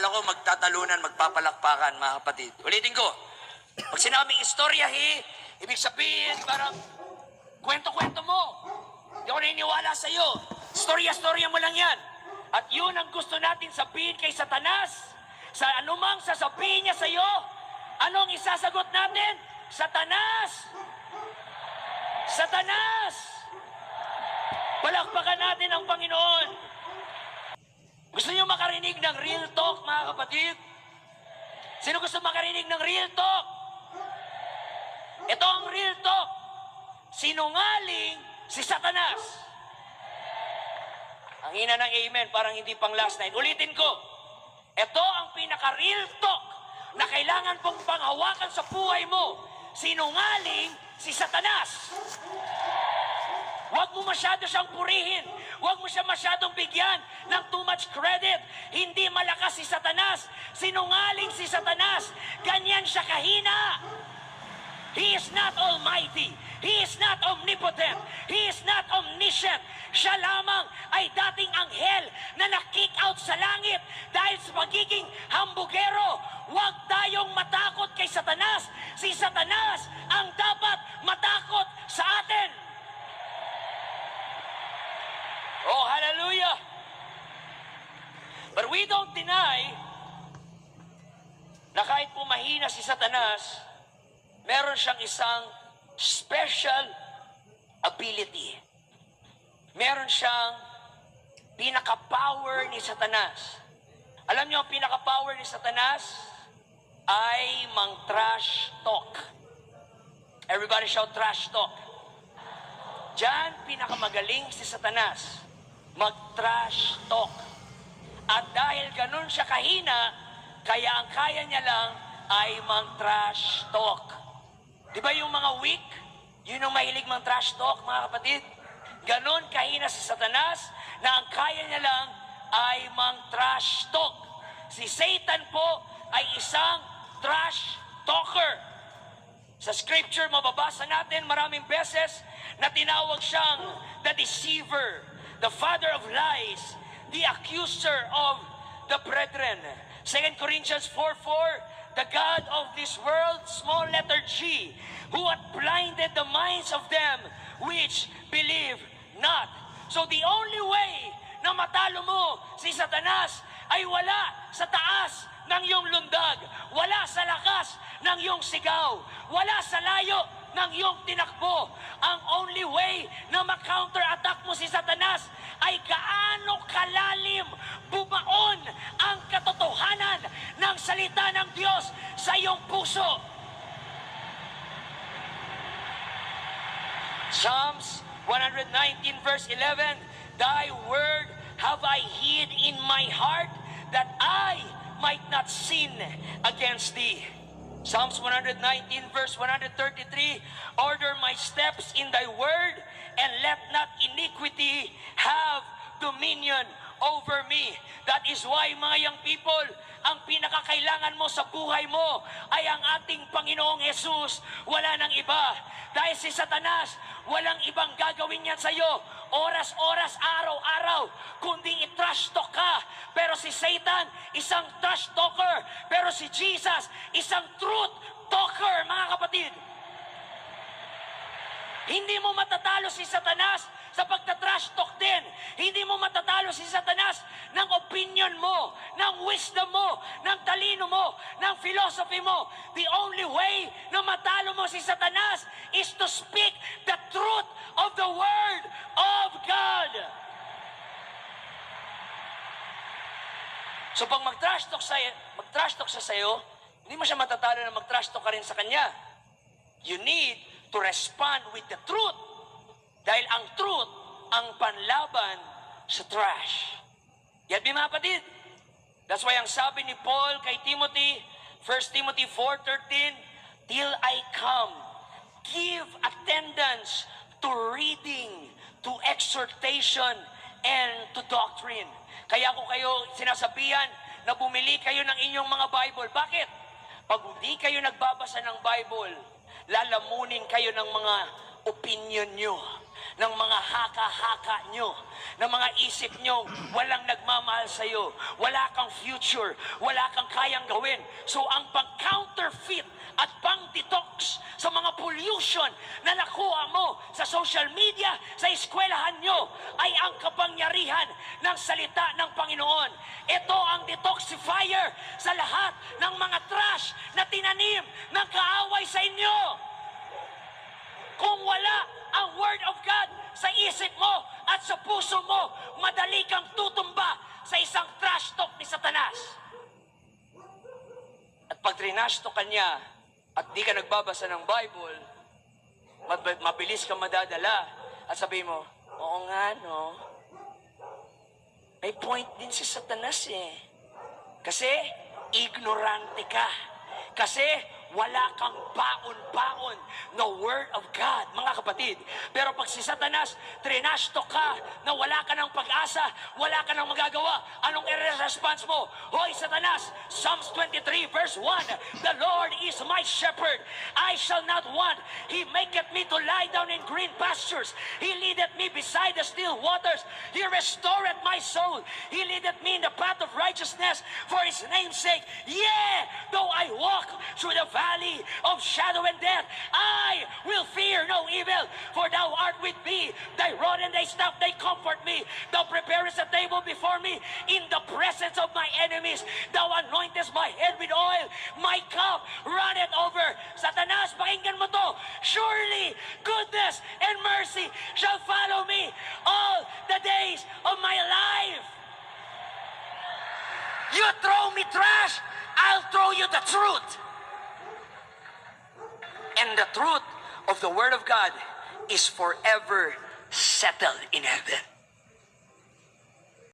Akala ko magtatalunan, magpapalakpakan, mga kapatid. Ulitin ko. Pag sinabing istoryahe, ibig sabihin parang kwento-kwento mo. Hindi ako naniniwala sa'yo. Storya-storya mo lang yan. At yun ang gusto natin sabihin kay Satanas. Sa anumang sasabihin niya sa'yo, anong isasagot natin? Satanas! Satanas! Palakpakan natin ang Panginoon. Gusto niyo makarinig ng real talk, mga kapatid? Sino gusto makarinig ng real talk? Ito ang real talk. Sinungaling si Satanas. Ang hina ng amen, parang hindi pang last night. Ulitin ko. Ito ang pinaka-real talk na kailangan pong panghawakan sa buhay mo. Sinungaling si Satanas. Huwag mo masyado siyang purihin. Huwag mo siya masyadong bigyan ng too much credit. Hindi malakas si Satanas. Sinungaling si Satanas. Ganyan siya kahina. He is not almighty. He is not omnipotent. He is not omniscient. Siya lamang ay dating anghel na na-kick out sa langit dahil sa pagiging hambugero. Huwag tayong matakot kay Satanas. Si Satanas ang dapat matakot sa atin. Oh, hallelujah! But we don't deny na kahit po mahina si Satanas, meron siyang isang special ability. Meron siyang pinaka-power ni Satanas. Alam niyo ang pinaka-power ni Satanas ay mang-trash talk. Everybody shout trash talk. Diyan pinakamagaling si Satanas. Mag-trash talk. At dahil ganun siya kahina, kaya ang kaya niya lang ay mang-trash talk. Di ba yung mga weak? Yun yung mahilig mang-trash talk, mga kapatid. Ganun kahina si Satanas na ang kaya niya lang ay mang-trash talk. Si Satan po ay isang trash talker. Sa scripture, mababasa natin maraming beses na tinawag siyang the deceiver, the father of lies, the accuser of the brethren. 2 Corinthians 4:4, the God of this world, small letter G, who hath blinded the minds of them which believe not. So the only way na matalo mo si Satanas ay wala sa taas ng iyong lundag, wala sa lakas ng iyong sigaw, wala sa layo ng iyong tinakbo. Ang only way na ma-counter-attack mo si Satanas ay gaano kalalim bumaon ang katotohanan ng salita ng Diyos sa iyong puso. Psalms 119 verse 11, Thy word have I hid in my heart that I might not sin against thee. Psalms 119 verse 133, Order my steps in thy word, and let not iniquity have dominion over me. That is why, mga young people, ang pinakakailangan mo sa buhay mo ay ang ating Panginoong Jesus. Wala nang iba. Dahil si Satanas, walang ibang gagawin yan sa'yo. Oras-oras, araw-araw, kundi i-trash talk ka. Pero si Satan, isang trash talker. Pero si Jesus, isang truth talker, mga kapatid. Hindi mo matatalo si Satanas sa pagta-trash talk din. Hindi mo matatalo si Satanas ng opinion mo, ng wisdom mo, ng talino mo, ng philosophy mo. The only way na matalo mo si Satanas is to speak the truth of the Word of God. So pag mag-trash talk sa sayo, hindi mo siya matatalo na mag-trash talk ka rin sa kanya. You need to respond with the truth. Dahil ang truth, ang panlaban sa trash. Yan, mga kapatid. That's why ang sabi ni Paul kay Timothy, 1 Timothy 4:13, Till I come, give attendance to reading, to exhortation, and to doctrine. Kaya ko kayo sinasabihan na bumili kayo ng inyong mga Bible. Bakit? Pag hindi kayo nagbabasa ng Bible, lalamunin kayo ng mga opinion nyo. ng mga haka-haka nyo, ng mga isip nyo, walang nagmamahal sa'yo, wala kang future, wala kang kayang gawin. So ang pang-counterfeit at pang-detox sa mga pollution na nakuha mo sa social media, sa eskwelahan nyo, ay ang kapangyarihan ng salita ng Panginoon. Ito ang detoxifier sa lahat ng mga trash na tinanim ng kaaway sa inyo. Kung wala ang Word of God sa isip mo at sa puso mo, madali kang tutumba sa isang trash talk ni Satanas. At pag trinash talk ka niya at di ka nagbabasa ng Bible, mabilis kang madadala at sabihin mo, oo nga no, may point din si Satanas eh. Kasi ignorante ka. Kasi wala kang baon-baon na Word of God, mga kapatid. Pero pag si Satanas, trinash talk ka na wala ka ng pag-asa, wala ka ng magagawa, anong i-response mo? Hoy, Satanas, Psalms 23 verse 1, the Lord is my shepherd, I shall not want. He maketh me to lie down in green pastures. He leadeth me beside the still waters. He restoreth my soul. He leadeth me in the path of righteousness for His name's sake. Yea, though I walk through the valley of shadow and death, I will fear no evil, for thou art with me. Thy rod and thy staff, they comfort me. Thou preparest a table before me in the presence of my enemies. Thou anointest my head with oil. My cup runneth over. Satanas, pakinggan mo to. Surely goodness and mercy shall follow me all the days of my life. You throw me trash, I'll throw you the truth. And the truth of the Word of God is forever settled in heaven.